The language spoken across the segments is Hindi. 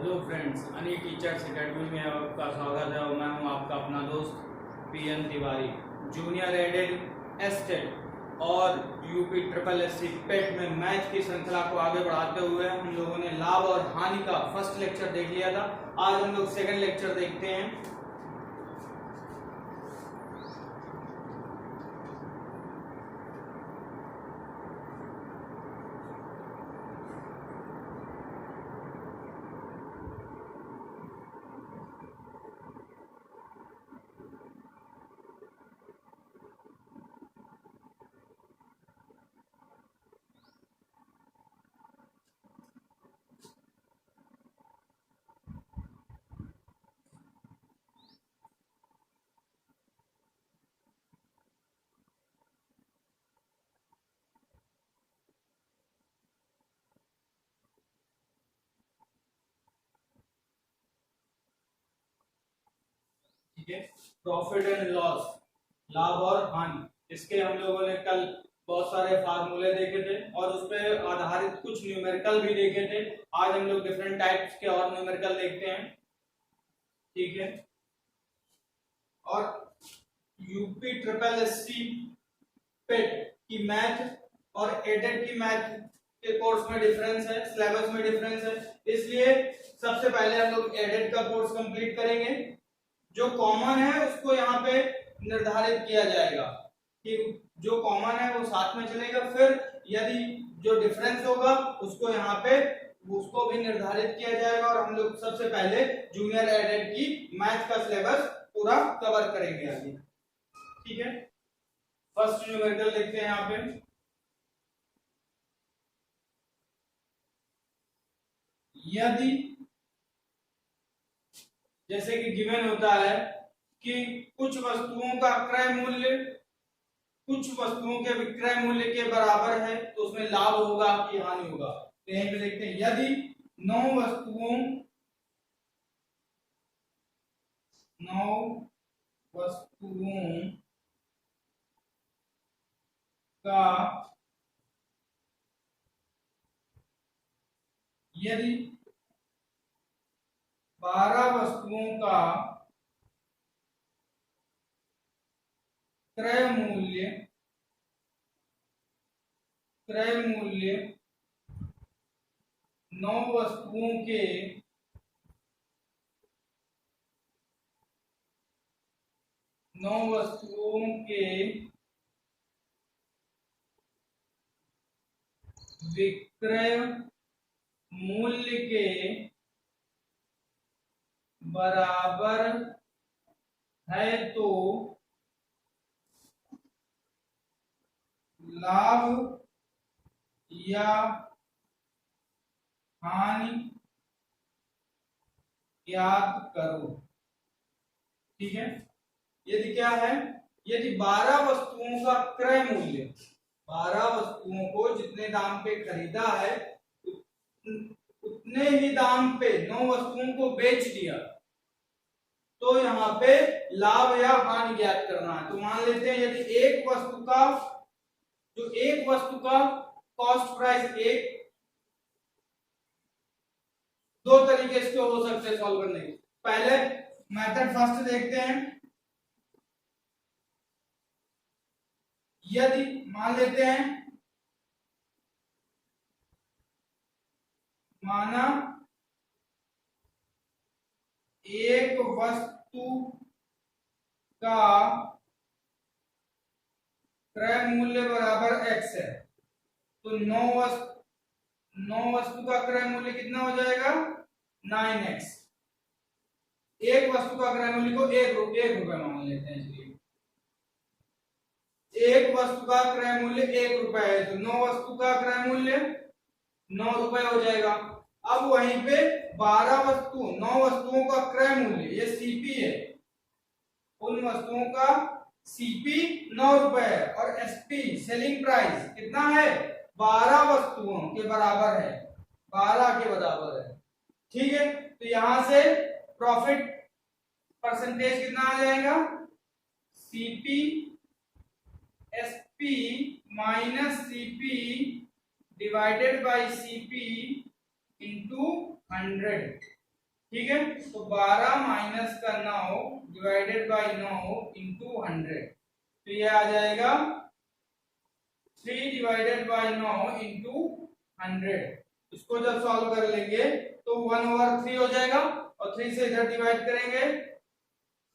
हेलो फ्रेंड्स, अनी टीचर्स एकेडमी में आपका स्वागत है और मैं हूं आपका अपना दोस्त PN Tiwari. Junior added estate और यूपी ट्रिपल एससी पेट में मैथ की श्रृंखला को आगे बढ़ाते हुए हम लोगों ने लाभ और हानि का फर्स्ट लेक्चर देख लिया था। आज हम लोग सेकंड लेक्चर देखते हैं। ठीक है, प्रॉफिट एंड लॉस, लाभ और हानि, इसके हम लोगों ने कल बहुत सारे फार्मूले देखे थे और उस पर आधारित कुछ न्यूमेरिकल भी देखे थे। आज हम लोग डिफरेंट टाइप्स के और न्यूमेरिकल देखते हैं। ठीक है, और यूपी ट्रिपल एससी पेट की मैथ और एडेड की मैथ के कोर्स में डिफरेंस है, सिलेबस में डिफरेंस है, इसलिए सबसे पहले हम लोग एडेड का कोर्स कंप्लीट करेंगे। जो कॉमन है उसको यहाँ पे निर्धारित किया जाएगा कि जो कॉमन है वो साथ में चलेगा, फिर यदि जो डिफरेंस होगा उसको यहाँ पे उसको भी निर्धारित किया जाएगा और हम लोग सबसे पहले जूनियर एडेड की मैथ का सिलेबस पूरा कवर करेंगे आगे। ठीक है, फर्स्ट न्यूमेरिकल देखते हैं यहाँ पे। यदि जैसे कि गिवन होता है कि कुछ वस्तुओं का क्रय मूल्य कुछ वस्तुओं के विक्रय मूल्य के बराबर है तो उसमें लाभ होगा कि हानि होगा। तो यहीं पे देखते हैं, यदि 9 वस्तुओं का यदि 12 वस्तुओं का क्रय मूल्य 9 वस्तुओं के विक्रय मूल्य के बराबर है तो लाभ या हानि ज्ञात करो। ठीक है, यदि क्या है, यदि 12 वस्तुओं का क्रय मूल्य, 12 वस्तुओं को जितने दाम पे खरीदा है उतने ही दाम पे 9 वस्तुओं को बेच दिया, तो यहाँ पे लाभ या हानि ज्ञात करना है। तो मान लेते हैं यदि एक वस्तु का कॉस्ट प्राइस दो तरीके से हो सकते हैं सॉल्व करने के। पहले मेथड फर्स्ट देखते हैं। यदि मान लेते हैं, माना एक वस्तु का क्रय मूल्य बराबर x है, तो 9 वस्तु का क्रय मूल्य कितना हो जाएगा 9x। एक वस्तु का क्रय मूल्य को एक रुपए मान लेते हैं, इसलिए एक वस्तु का क्रय मूल्य 1 रुपए है तो 9 वस्तु का क्रय मूल्य 9 रुपए हो जाएगा। अब वहीं पे 9 वस्तुओं का क्रय मूल्य, ये सीपी है, उन वस्तुओं का सीपी 9 रुपए है और एसपी सेलिंग प्राइस कितना है 12 वस्तुओं के बराबर है, 12 के बराबर है। ठीक है, तो यहां से प्रॉफिट परसेंटेज कितना आ जाएगा, CP SP minus CP divided by CP into 100। ठीक है। तो 12 माइनस का 9 डिवाइडेड बाई 9 इंटू 100, तो ये आ जाएगा 3 डिवाइडेड बाई 9 इंटू 100। इसको जब सॉल्व कर लेंगे तो 1/3 हो जाएगा, और 3 से इधर डिवाइड करेंगे,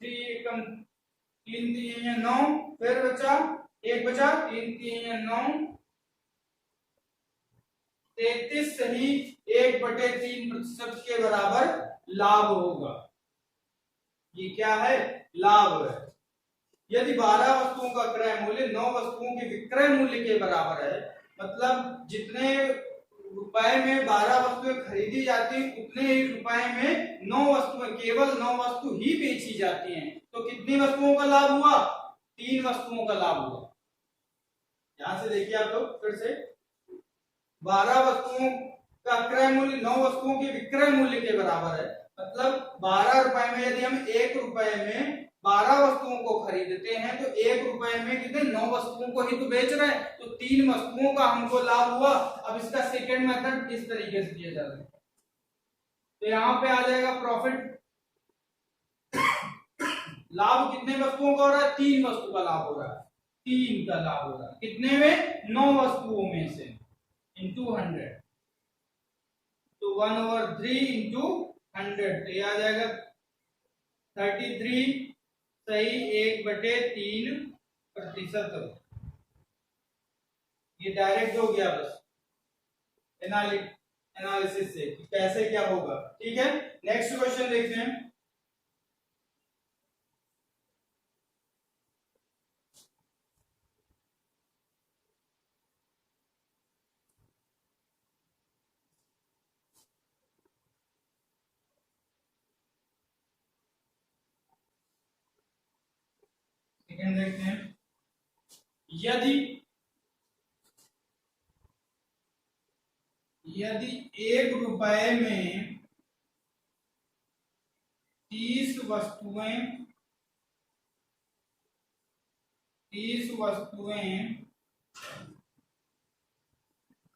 3 कम 3 3 9, फिर बचा 1 बचा, 3 3 9, 33 सही 1/3% के बराबर लाभ होगा। ये क्या है? लाभ है। यदि 12 वस्तुओं का क्रय मूल्य 9 वस्तुओं के विक्रय मूल्य के बराबर है, मतलब जितने रुपए में 12 वस्तुएं खरीदी जाती हैं उतने ही रुपए में 9 वस्तुएं, केवल 9 वस्तु ही बेची जाती हैं, तो कितनी वस्तुओं का लाभ हुआ? 3 वस्तुओं का लाभ हुआ। यहां से देखिए आप लोग फिर से, 12 वस्तुओं का क्रय मूल्य 9 वस्तुओं के विक्रय मूल्य के बराबर है, मतलब 12 रुपए में यदि हम 1 रुपए में 12 वस्तुओं को खरीदते हैं तो 1 रुपए में कितने 9 वस्तुओं को ही तो बेच रहे हैं, तो 3 वस्तुओं का हमको लाभ हुआ। अब इसका सेकंड मेथड इस तरीके से किया जाता है, तो यहां पे आ जाएगा प्रॉफिट, लाभ कितने वस्तुओं का हो रहा है? 3 वस्तु का लाभ हो रहा है, 3 का लाभ हो रहा है, कितने में? 9 वस्तुओं में से, इंटू 100, तो 1/3 इंटू 100, तो ये आ जाएगा 33 सही 1/3%। ये डायरेक्ट हो गया बस एनालिसिस से कि कैसे क्या होगा। ठीक है, नेक्स्ट क्वेश्चन देखते हैं। सेकंड देखते हैं, यदि 1 रुपए में 30 वस्तुएं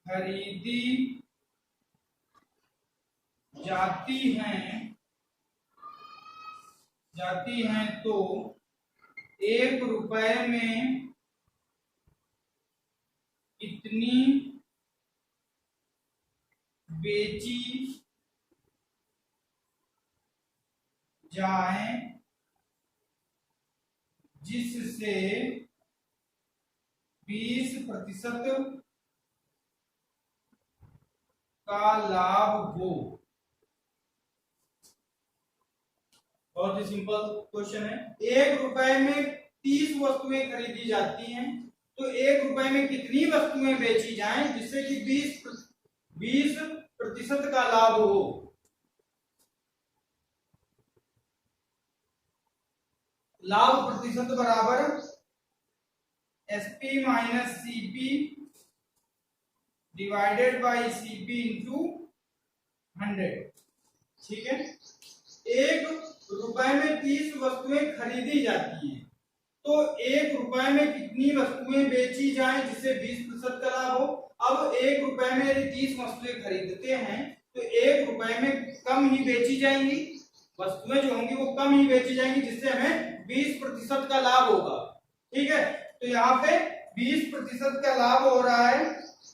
खरीदी जाती हैं तो 1 रुपए में कितनी बेची जाए जिससे 20% का लाभ हो? बहुत ही सिंपल क्वेश्चन है। 1 रुपए में 30 वस्तुएं खरीदी जाती हैं, तो 1 रुपए में कितनी वस्तुएं बेची जाएं जिससे कि 20% का लाभ हो? लाभ प्रतिशत बराबर SP minus CP divided by CP into 100। ठीक है, 1 रुपए में 30 वस्तुएं खरीदी जाती हैं, तो 1 रुपए में कितनी वस्तुएं बेची जाएं जिससे 20% का लाभ हो? अब 1 रुपए में यदि 30 वस्तुएं खरीदते हैं तो 1 रुपए में कम ही बेची जाएंगी, वस्तुएं जो होंगी वो कम ही बेची जाएंगी, जिससे हमें 20% का लाभ होगा। ठीक है, तो यहाँ पे 20% का लाभ हो रहा है।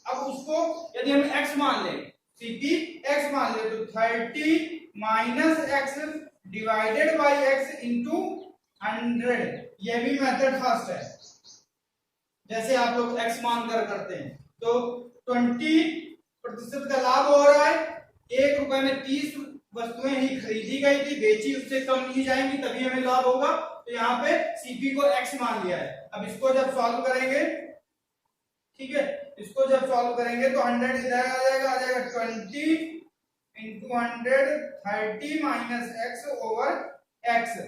अब उसको यदि हम x मान लें, सीपी x मान ले, तो 30 minus x divided by x into 100, यह भी मेथड फर्स्ट है, जैसे आप लोग x मान कर करते हैं। तो 20% का लाभ हो रहा है, 1 रुपए में 30 वस्तुएं ही खरीदी गई थी, बेची उससे कम नहीं जाएंगी, तभी हमें लाभ होगा। तो यहाँ पे सीपी को x मान लिया है। अब इसको जब सॉल्व करेंगे, ठीक है, इसको जब सॉल्व करेंगे तो 100 इधर आ जाएगा 20 into 100, 30 minus x over x.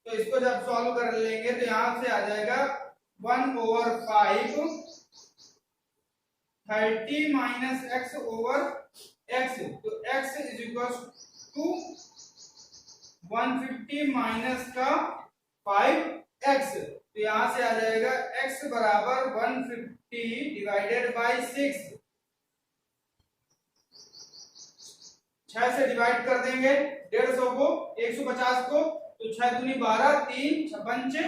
तो इसको जब सॉल्व कर लेंगे तो यहां से आ जाएगा 1/5, 30 माइनस एक्स ओवर एक्स, तो x is equal to 150 minus का 5x, तो यहां से आ जाएगा x बराबर 150 डिवाइडेड बाई 6, 6 से डिवाइड कर देंगे 150 को 150 को, तो 6 दूनी 12, 3 56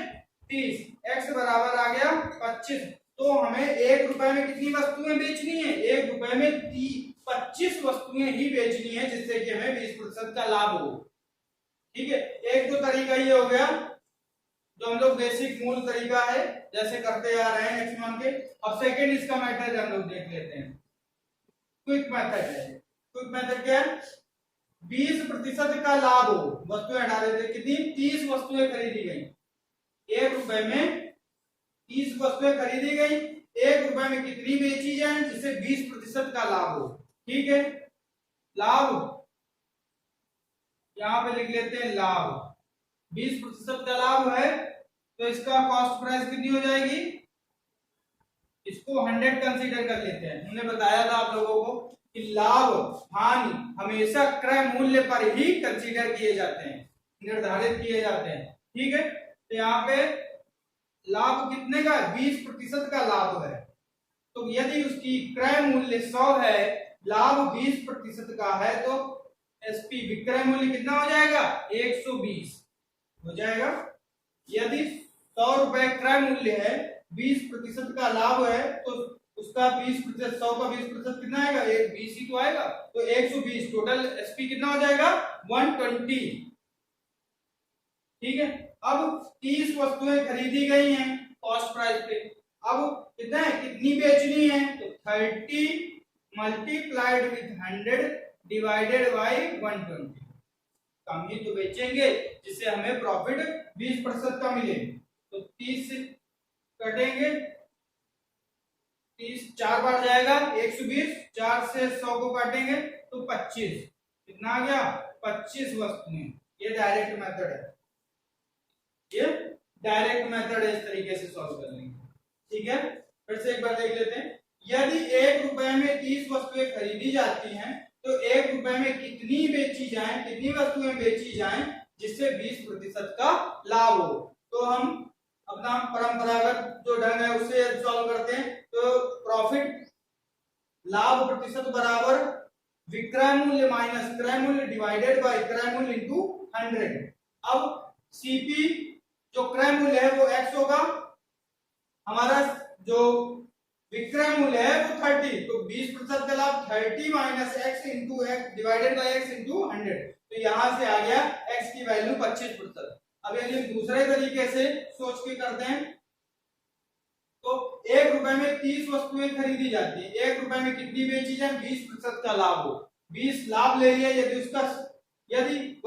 30, x बराबर आ गया 25। तो हमें 1 रुपए में कितनी वस्तुएं बेचनी है? 1 रुपए में 25 वस्तुएं ही बेचनी है, जिससे कि हमें 20% का लाभ हो। ठीक है, एक तो तरीका ये हो गया जो हम लोग बेसिक मूल तरीका है जैसे करते आ रहे हैं x मान के। अब सेकंड इसका मेथड हम लोग देख लेते हैं, क्विक मेथड है। क्विक मेथड क्या है? 20% का लाभ हो, वस्तुएं हटा देते, कितनी 30 वस्तुएं खरीदी गई, 1 रुपए में 30 वस्तुएं खरीदी गई, 1 रुपए में कितनी बेची जाए जिससे 20% का लाभ हो। ठीक है, लाभ यहां पे लिख लेते हैं, लाभ 20% का लाभ है तो इसका कॉस्ट प्राइस कितनी हो जाएगी? इसको 100 कंसीडर कर लेते हैं। हमने बताया था आप लोगों को कि लाभ हानि हमेशा क्रय मूल्य पर ही कंसीडर किए जाते हैं, निर्धारित किए जाते हैं। ठीक है, तो यहाँ पे लाभ कितने का? 20% का लाभ है। तो यदि उसकी क्रय मूल्य 100 है, लाभ 20% का है, तो एसपी विक्रय मूल्य कितना हो जाएगा? 120 हो जाएगा। यदि 100 रुपए क्रय मूल्य है, 20% का लाभ है, तो उसका 20%, 100 का 20% कितना आएगा? 20 ही तो आएगा, तो 120। टोटल एसपी कितना हो जाएगा? 120। ठीक है, अब 30 वस्तुएं खरीदी गई हैं कॉस्ट प्राइस पे। अब कितना है, कितनी बेचनी है? तो 30 मल्टीप्लाइड विथ 100 डिवाइडेड बाई 120। कम ही तो बेचेंगे जिससे हमें प्रॉफिट 20% का मिले। तो 30 कटेंगे, 30 4 बार जाएगा 120, 4 से 100 को काटेंगे तो 25, कितना आ गया? 25 वस्तुएं। ये डायरेक्ट मेथड है, ये डायरेक्ट मेथड है, इस तरीके से सॉल्व करने की। ठीक है, फिर से एक बार देख लेते हैं। यदि 1 रुपए में 30 वस्तुएं खरीदी जाती हैं, तो 1 रुपए में कितनी बेची जाए, कितनी वस्तुएं बेची जाएं जिससे 20% का लाभ हो। तो हम अपना परंपरागत जो ढंग है उससे सॉल्व करते हैं। तो प्रॉफिट, लाभ प्रतिशत बराबर विक्रय मूल्य माइनस क्रय मूल्य डिवाइडेड बाय क्रय मूल्य इनटू 100। अब सीपी जो क्रय मूल्य है वो x होगा, हमारा जो विक्रय मूल्य है वो 30, तो 20% का लाभ 30 minus x into x divided by x into 100। तो यहां से आ गया x की वैल्यू 25%। अब यदि दूसरे तरीके से सोच के करते हैं, तो 1 रुपए में 30 वस्तुएं खरीदी जाती है, 1 रुपए में कितनी बेची जाए? 20% का लाभ हो, 20 लाभ ले लिया। यदि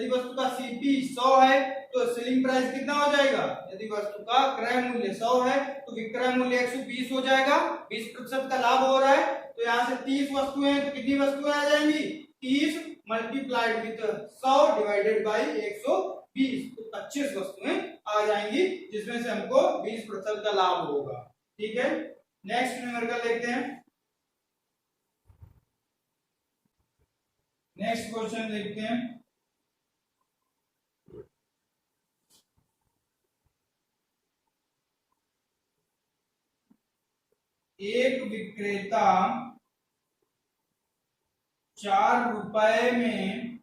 वस्तु का सीपी 100 है तो सेलिंग प्राइस कितना हो जाएगा? यदि वस्तु का क्रय मूल्य 100 है तो विक्रय मूल्य 120 हो जाएगा, 20% का लाभ हो रहा है। तो यहाँ से 30 वस्तुएं, तो कितनी वस्तुएं आ जाएंगी? 30 मल्टीप्लाइड विद 100 डिवाइडेड बाई 120, तो 25 वस्तुएं आ जाएंगी जिसमें से हमको 20% का लाभ होगा। ठीक है, नेक्स्ट न्यूमेरिकल देखते हैं। नेक्स्ट क्वेश्चन देखते हैं। एक विक्रेता 4 रुपए में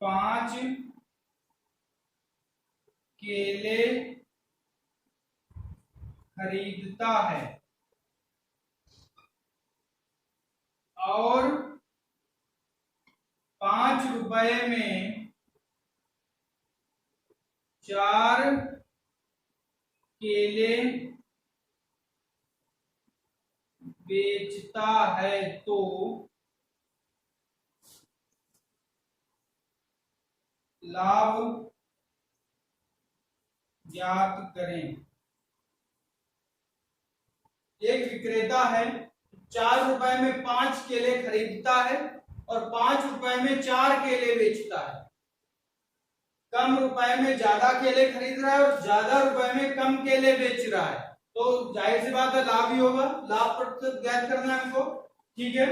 5 केले खरीदता है और 5 रुपए में 4 केले बेचता है, तो लाभ ज्ञात करें। एक विक्रेता है, 4 रुपए में 5 केले खरीदता है और 5 रुपए में 4 केले बेचता है। कम रुपए में ज्यादा केले खरीद रहा है और ज्यादा रुपए में कम केले बेच रहा है, तो जाहिर सी बात है लाभ ही होगा, लाभ प्रतिशत ज्ञात करना है हमको। ठीक है,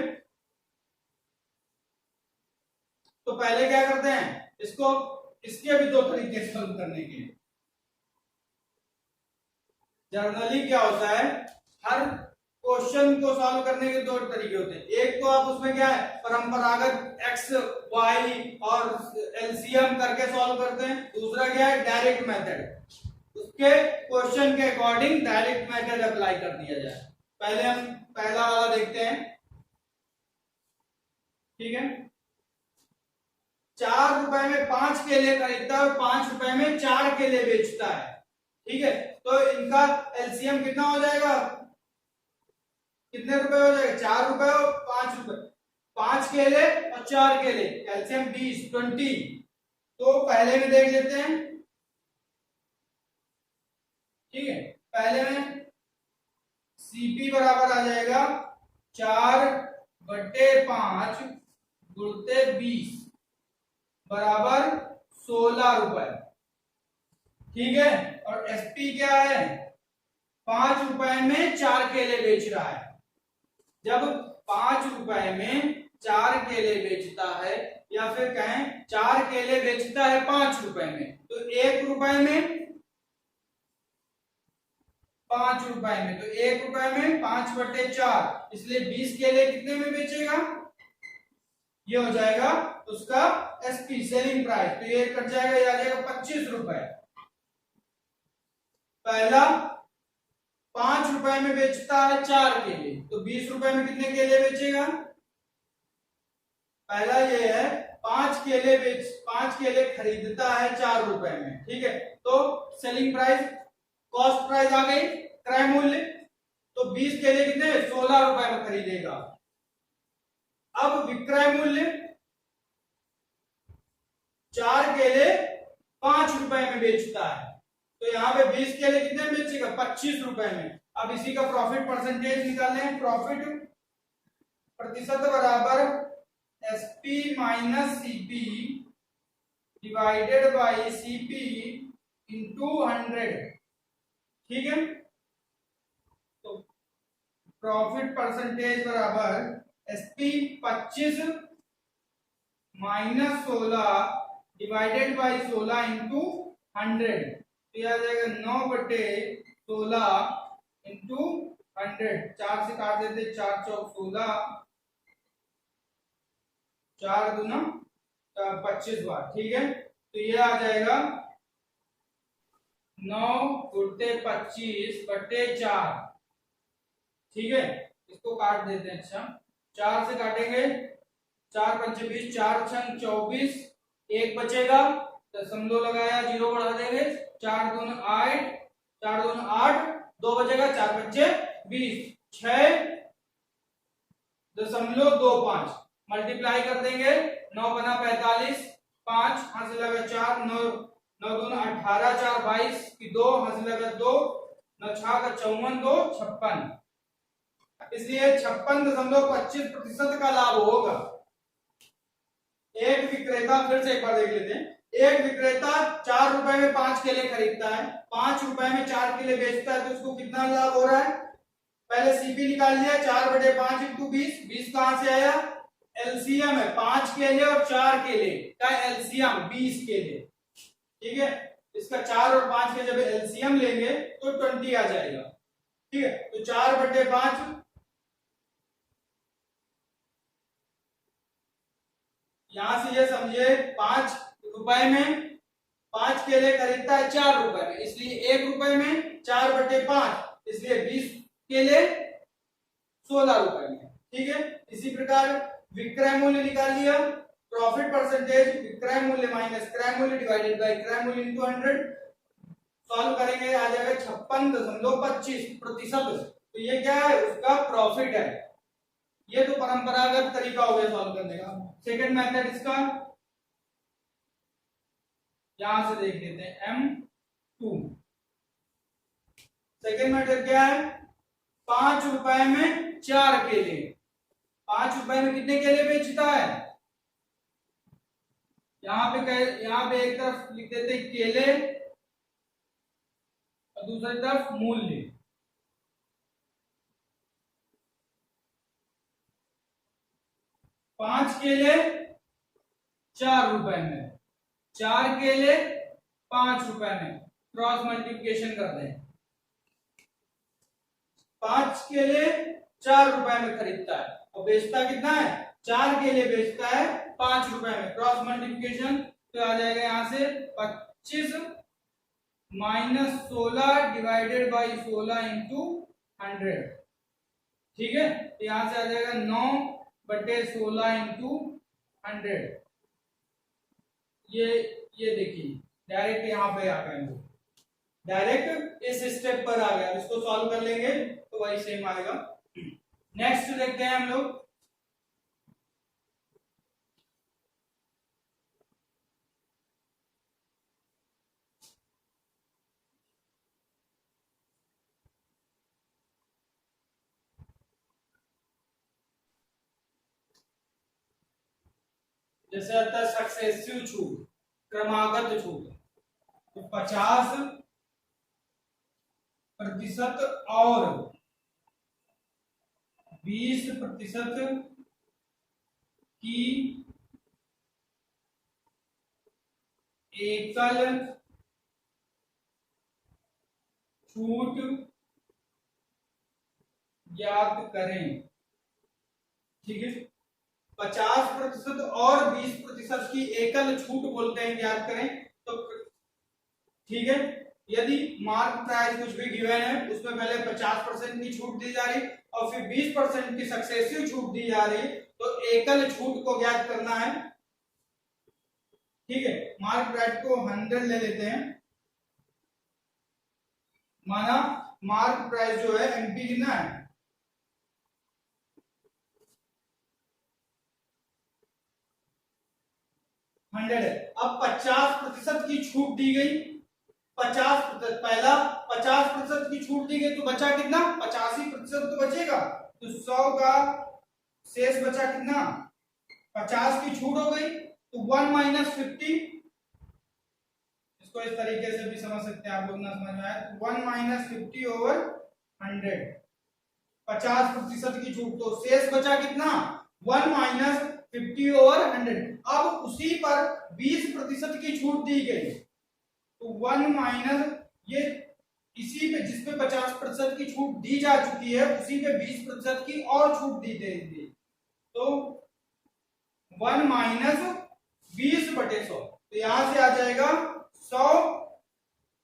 तो पहले क्या करते हैं, इसको इसके भी 2 तरीके से सॉल्व करने के। जनरली क्या होता है, हर क्वेश्चन को सॉल्व करने के दो तरीके होते हैं। एक तो आप उसमें क्या है परंपरागत एक्स वाई और एलसीएम करके सॉल्व करते हैं, दूसरा क्या है डायरेक्ट मेथड, उसके क्वेश्चन के अकॉर्डिंग डायरेक्ट मेथड अप्लाई कर दिया जाए। पहले हम पहला वाला देखते हैं, ठीक है। 4 रुपए में 5 केले खरीदता है और 5 रुपए में 4 केले बेचता है, ठीक है। तो इनका एलसीएम कितना हो जाएगा, कितने रुपए हो जाएगा, 4 रुपए और 5 रुपए, 5 केले और 4 केले, एलसीएम 20। तो पहले में देख लेते हैं, ठीक है। पहले में सीपी बराबर आ जाएगा 4/5 गुणते 20 बराबर 16 रुपए, ठीक है। और एसपी क्या है, 5 रुपए में 4 केले बेच रहा है। जब 5 रुपए में 4 केले बेचता है, या फिर कहें 4 केले बेचता है 5 रुपए में, तो 1 रुपए में 5 रुपए में, तो 1 रुपए में 5/4, इसलिए 20 केले कितने में बेचेगा, ये हो जाएगा उसका एसपी सेलिंग प्राइस। तो ये कट जाएगा, ये आ जाएगा 25 रुपए। पहला 5 रुपए में बेचता है 4 केले, तो 20 रुपए में कितने केले बेचेगा, पहला ये है 5 केले खरीदता है 4 रुपए में, ठीक है। तो सेलिंग प्राइस, कॉस्ट प्राइस आ गई, क्रय मूल्य, तो 20 केले कितने 16 रुपए में खरीदेगा। अब विक्रय मूल्य, 4 केले 5 रुपए में बेचता है, तो यहाँ पे 20 केले कितने में बेचेगा 25 रुपए में। अब इसी का प्रॉफिट परसेंटेज निकालने हैं, प्रॉफिट प्रतिशत बराबर SP minus CP divided by CP into 100, ठीक है। तो प्रॉफिट परसेंटेज बराबर SP 25 minus 16 divided by 16 into 100, तो यह आ जाएगा 9/16 इंटू 100, 4 से काट देते, 4 चौक 16, 4 दूना 25 बार, ठीक है। तो ये आ जाएगा 9×25/4, ठीक है। इसको काट देते हैं, अच्छा 4 से काटेंगे, 4 पंचे 20, 4 छंग 24, 1 बचेगा, दशमलव लगाया, 0 बढ़ा देंगे, 4 दूना 8, 4 दूना 8, 2 बचेगा, 4 पंचे 20, 6.25 मल्टीप्लाई कर देंगे, 9 बना 45, 5 हाथ से लगा 4, 9 दूना 18, 4 22 की 2 हाथ से लगा 2, 9 6 का 54, 2 56, इसलिए 56.25% का लाभ होगा। एक विक्रेता, फिर से एक बार देख लेते हैं, एक विक्रेता 4 रुपए में 5 केले खरीदता है, 5 रुपए में 4 केले बेचता है, तो उसको कितना लाभ हो रहा है, पहले सीपी निकाल लिया, 4/5 इंटू 20, 20 कहां से आया, एलसीएम है 5 केले और 4 केले का एलसीएम 20 केले, ठीक है। इसका 4 और 5 के जब एलसीएम लेंगे तो 20 आ जाएगा, ठीक है। तो 4/5, यहां से ये समझिए 5 रुपए में 5 केले खरीदता है 4 रुपए में, इसलिए 1 रुपए में 4/5, इसलिए 20 केले 16 रुपए में, ठीक है। इसी प्रकार विक्रय मूल्य निकाल लिया, प्रॉफिट परसेंटेज विक्रय मूल्य माइनस क्रय मूल्य डिवाइडेड बाय क्रय मूल्य इंटू 100, सॉल्व करेंगे आ जाएगा 56.25%। तो ये क्या है, उसका प्रॉफिट है। ये तो परंपरागत तरीका हो गया सॉल्व करने का। सेकंड मेथड इसका, यहां से देख लेते हैं M2। सेकंड मेथड क्या है, 5 रुपए में 4 केले, 5 रुपए में कितने केले बेचता है, यहां पे एक तरफ लिख देते हैं केले और दूसरी तरफ मूल्य। पांच केले 4 रुपए में, 4 केले 5 रुपए में, क्रॉस मल्टीप्लिकेशन कर दें, 5 केले 4 रुपए में खरीदता है और बेचता कितना है, 4 के लिए बेचता है 5 रुपए में। क्रॉस मल्टीप्लिकेशन तो आ जाएगा यहाँ से 25 माइनस 16 डिवाइडेड बाई 16 इंटू 100। ठीक है, तो यहां से आ जाएगा 9/16 इंटू 100। ये देखिए डायरेक्ट यहाँ पे आ गए, डायरेक्ट इस स्टेप पर आ गया। इसको सॉल्व कर लेंगे तो वही सेम आएगा। नेक्स्ट देखते हैं हम लोग। जैसे आता है सक्सेसिव छूट, क्रमागत छूट, तो 50% और 20% की एकल छूट ज्ञात करें। ठीक है, 50% और 20% की एकल छूट बोलते हैं ज्ञात करें। तो ठीक है, यदि मार्क प्राइस कुछ भी गिवन है उसमें पहले 50% की छूट दी जा रही और फिर 20% की सक्सेसिव छूट दी जा रही, तो एकल छूट को ज्ञात करना है। ठीक है, मार्क प्राइस को 100 ले लेते हैं। माना मार्क प्राइस जो है एमपी कितना है, 100 है। अब 50% की छूट दी गई, 50% पहला 50% की छूट दी गई तो बचा कितना, 85% तो बचेगा। तो 100 का शेष बचा कितना, 50 की छूट हो गई तो 1 माइनस 50। इसको इस तरीके से भी समझ सकते हैं आप लोग, ना समझ में आया तो 1 माइनस 50 ओवर 100, 50% की छूट तो शेष बचा कितना, 1 माइनस 50 ओवर 100। अब उसी पर 20% की छूट दी गई तो 1 माइनस ये इसी पे जिसपे 50% की छूट दी जा चुकी है उसी पे 20% की और छूट दी देगी, तो 1 माइनस 20/100। तो यहां से आ जाएगा 100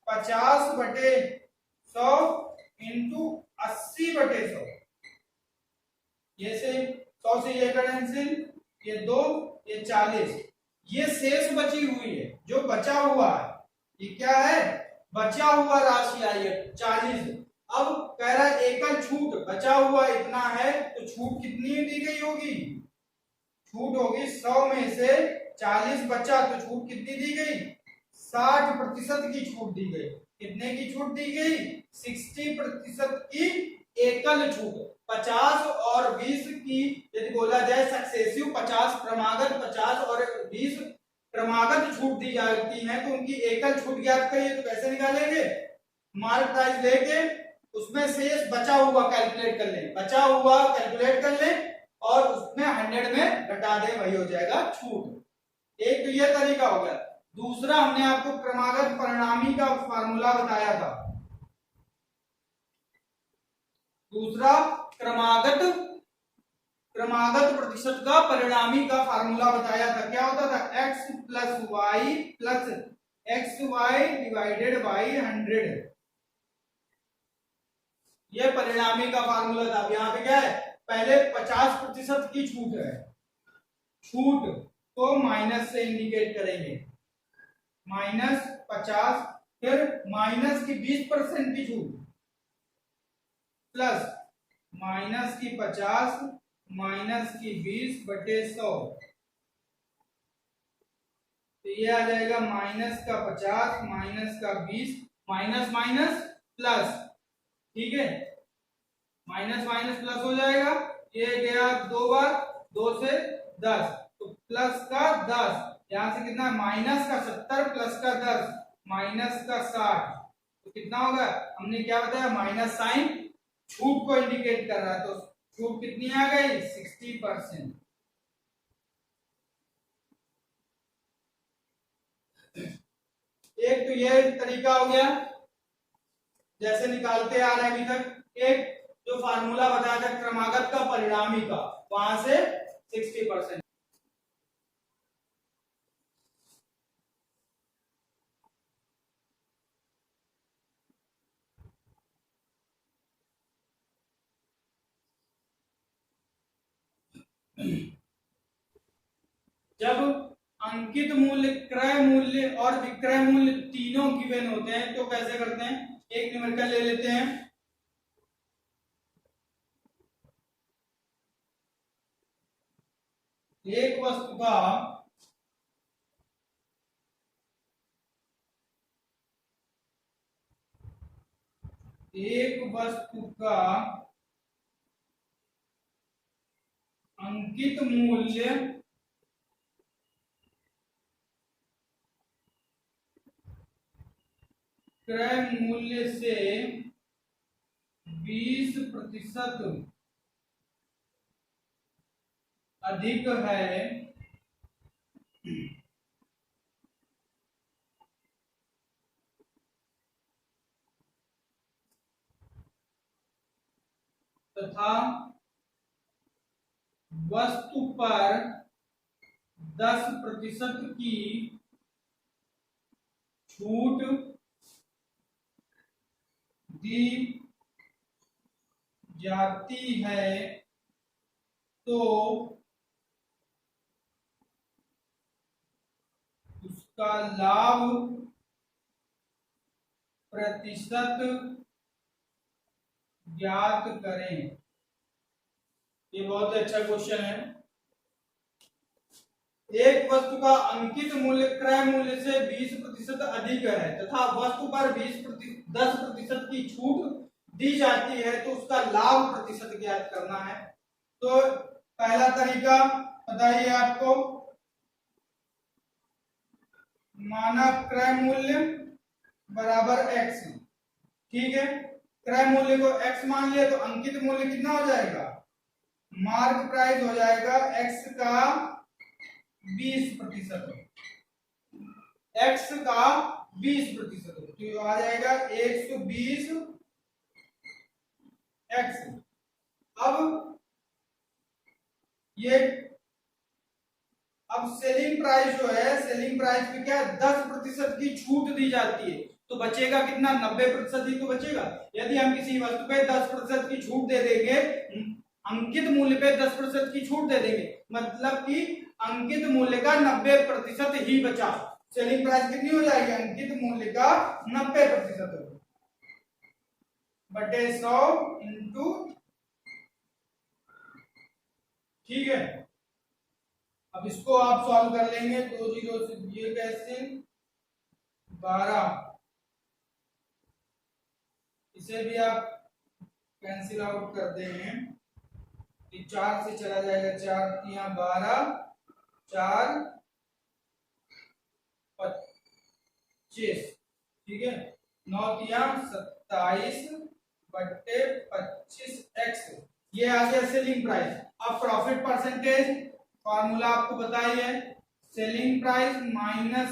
50/100 इंटू 80/100। ये से 100 से ये कैंसिल, ये 2, ये 40, ये शेष बची हुई है जो बचा हुआ है, ये क्या है, बचा हुआ राशि आई है 40। अब कह रहा है एकल छूट बचा हुआ इतना है तो छूट कितनी दी गई होगी, छूट होगी 100 में से 40 बचा तो छूट कितनी दी गई, 60% की छूट दी गई। कितने की छूट दी गई, 60% की एकल छूट। 50 और 20 की यदि बोला जाए सक्सेसिव 50 क्रमागत 50 और 20 क्रमागत छूट दी जाती है तो उनकी एकल छूट ज्ञात करिए। तो कैसे निकालेंगे, मार्क प्राइस लेके उसमें शेष बचा हुआ कैलकुलेट कर लें, बचा हुआ कैलकुलेट कर लें और उसमें 100 में घटा दें, वही हो जाएगा छूट। एक तो यह तरीका हो गया। दूसरा हमने आपको क्रमागत परिणामी का फार्मूला बताया था, दूसरा क्रमागत प्रतिशत का परिणामी का फार्मूला बताया था। क्या होता था, x plus y plus x y divided by 100, ये परिणामी का फार्मूला था। अब यहाँ पे क्या है, पहले 50% की छूट है, छूट को माइनस से इंडिकेट करेंगे, -50, फिर माइनस की 20% की छूट प्लस माइनस की 50 माइनस की 20/100, तो ये आ जाएगा माइनस का 50 माइनस का 20, माइनस माइनस प्लस। ठीक है, माइनस माइनस प्लस हो जाएगा, ये गया 2 बार, 2 से 10 तो प्लस का 10, यहां से कितना, माइनस का 70 प्लस का 10 माइनस का 60, तो कितना होगा, हमने क्या बताया, माइनस साइन छूट को इंडिकेट कर रहा है, तो छूट कितनी आ गई, 60%। एक तो यह तरीका हो गया जैसे निकालते आ रहे हैं अभी तक। एक जो फार्मूला बताया था क्रमागत का परिणामी का, वहां से 60%। जब अंकित मूल्य, क्रय मूल्य और विक्रय मूल्य तीनों गिवन होते हैं तो कैसे करते हैं, एक न्यूमेरिकल ले लेते हैं। एक वस्तु का अंकित मूल्य क्रय मूल्य से 20% अधिक है तथा वस्तु पर 10% की छूट दी जाती है तो उसका लाभ प्रतिशत ज्ञात करें। ये बहुत अच्छा क्वेश्चन है। एक वस्तु का अंकित मूल्य क्रय मूल्य से 20% अधिक है तथा वस्तु पर 10% की छूट दी जाती है तो उसका लाभ प्रतिशत ज्ञात करना है। तो पहला तरीका बताइए आपको, मानक क्रय मूल्य बराबर x, ठीक है। क्रय मूल्य को x मान लिया तो अंकित मूल्य कितना हो जाएगा, मार्क प्राइस हो जाएगा x का 20%, x का 20%, तो आ जाएगा 120 x। अब ये अब सेलिंग प्राइस जो है, सेलिंग प्राइस पे क्या 10% की छूट दी जाती है तो बचेगा कितना, 90% ही तो बचेगा। यदि हम किसी वस्तु पे 10% की छूट दे देंगे, अंकित मूल्य पे 10% की छूट दे देंगे, मतलब कि अंकित मूल्य का 90% ही बचा। सेलिंग प्राइस कितनी हो जाएगी, अंकित मूल्य का 90% बटे 100 इंटू, ठीक है। अब इसको आप सॉल्व कर लेंगे, 2 जीरो से ये कैसे 12, इसे भी आप कैंसिल आउट कर देंगे, 4 से चला जाएगा, 4 तिया 12, 4 25, ठीक है, 9 तिया 27 बट्टे 25x, ये आ गया सेलिंग प्राइस। अब प्रॉफिट परसेंटेज फॉर्मूला आपको बताइए, selling price minus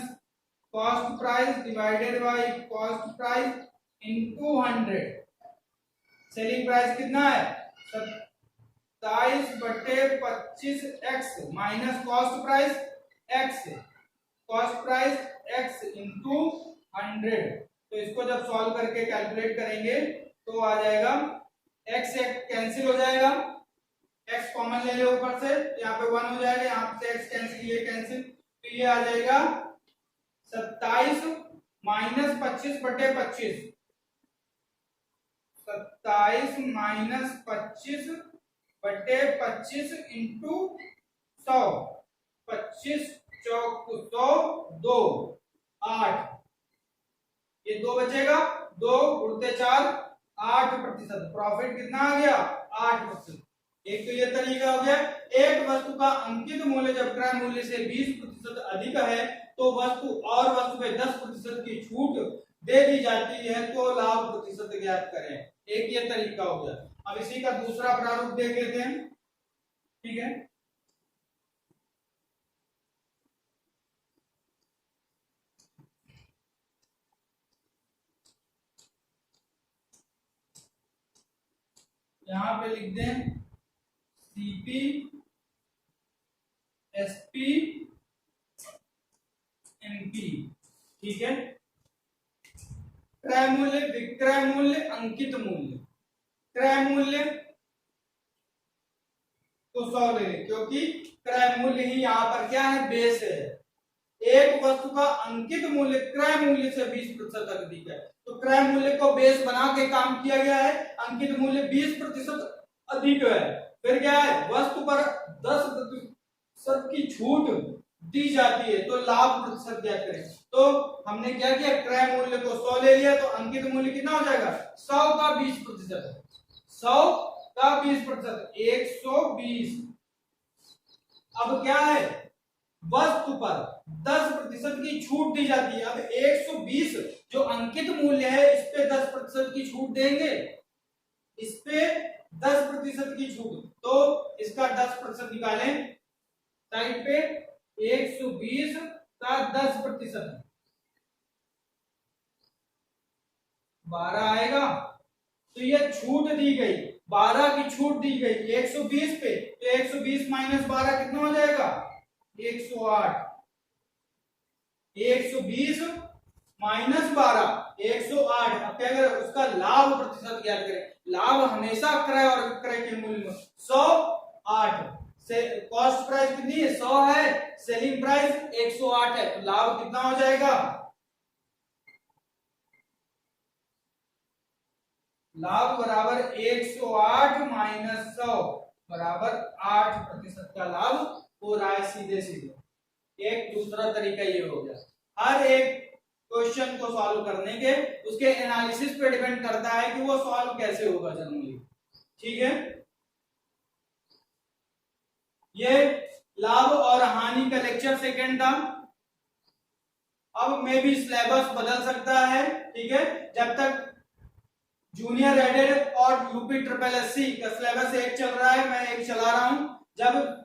cost price divided by cost price into 100। Selling price कितना है, 27 बटे 25x minus cost price x, cost price x into 100। तो इसको जब सॉल्व करके कैलकुलेट करेंगे तो आ जाएगा, x कैंसिल हो जाएगा, x कॉमन ले लो ऊपर से, यहाँ पे 1 हो जाएगा, यहाँ से x कैंसिल, ये कैंसिल, तो ये आ जाएगा 27 माइनस 25 बटे 25, 27 माइनस 25 बटे 25 इंटू 100, 25 चौक 100, 2 8, ये 2 बचेगा, 2 उड़ते 4, 8%। प्रॉफिट कितना आ गया, 8%। एक तो ये तरीका हो गया। एक वस्तु का अंकित मूल्य जब क्रय मूल्य से 20% अधिक है तो वस्तु और वस्तु पे 10% की छूट दे दी जाती है तो लाभ प्रतिशत ज्ञात करें। एक ये तरीका हो गया। अब इसी का दूसरा प्रारूप देख लेते हैं, ठीक है। यहाँ पे लिख दें सीपी एसपी एनपी, ठीक है। क्रय मूल्य, विक्रय मूल्य, अंकित मूल्य। क्रय मूल्य तो 100 ले लें, क्योंकि क्रय मूल्य ही यहाँ पर क्या है, बेस है। एक वस्तु का अंकित मूल्य क्रय मूल्य से 20% अधिक है, तो क्रय मूल्य को बेस बना के काम किया गया है, अंकित मूल्य 20% अधिक है। फिर क्या है, वस्तु पर 10% की छूट दी जाती है, तो लाभ प्रतिशत ज्ञात करें। तो हमने क्या किया, क्रय मूल्य को 100 ले लिया, तो अंकित मूल्य कितना हो जाएगा, 100 का 20%, 100 का 20%, 120। अब क्या है, वस्तु पर 10% की छूट दी जाती है। अब 120 जो अंकित मूल्य है, इस पे 10% की छूट देंगे, इस पे 10% की छूट, तो इसका 10% निकालें साइड पे। 120 का 10% 12 आएगा, तो ये छूट दी गई, 12 की छूट दी गई 120 पे, तो 120 माइनस 12 कितना हो जाएगा, 108। 120 माइनस 12 108। अब क्या करें, उसका लाभ प्रतिशत ज्ञात करें। लाभ हमेशा क्रय और विक्रय के मूल्य में 108 से, कॉस्ट प्राइस कितनी है, 100 है, सेलिंग प्राइस 108 है, तो लाभ कितना हो जाएगा, लाभ बराबर 108 माइनस 100 बराबर 8% का लाभ हो रहा है, सीधे सीधे। एक दूसरा तरीका ये हो गया। हर एक क्वेश्चन को सॉल्व करने के उसके एनालिसिस पे डिपेंड करता है कि वो सॉल्व कैसे होगा जनरली, ठीक है। ये लाभ और हानि का लेक्चर सेकंड था। अब में भी सिलेबस बदल सकता है, ठीक है। जब तक जूनियर एडेड और यूपी ट्रिपल एससी का सिलेबस एक चल रहा है, मैं एक चला रहा हूं। जब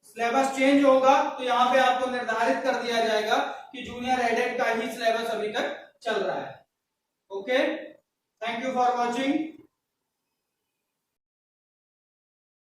सिलेबस चेंज होगा तो यहाँ पे आपको निर्धारित कर दिया जाएगा कि जूनियर एडेड का ही सिलेबस अभी तक चल रहा है। Okay, thank you for watching.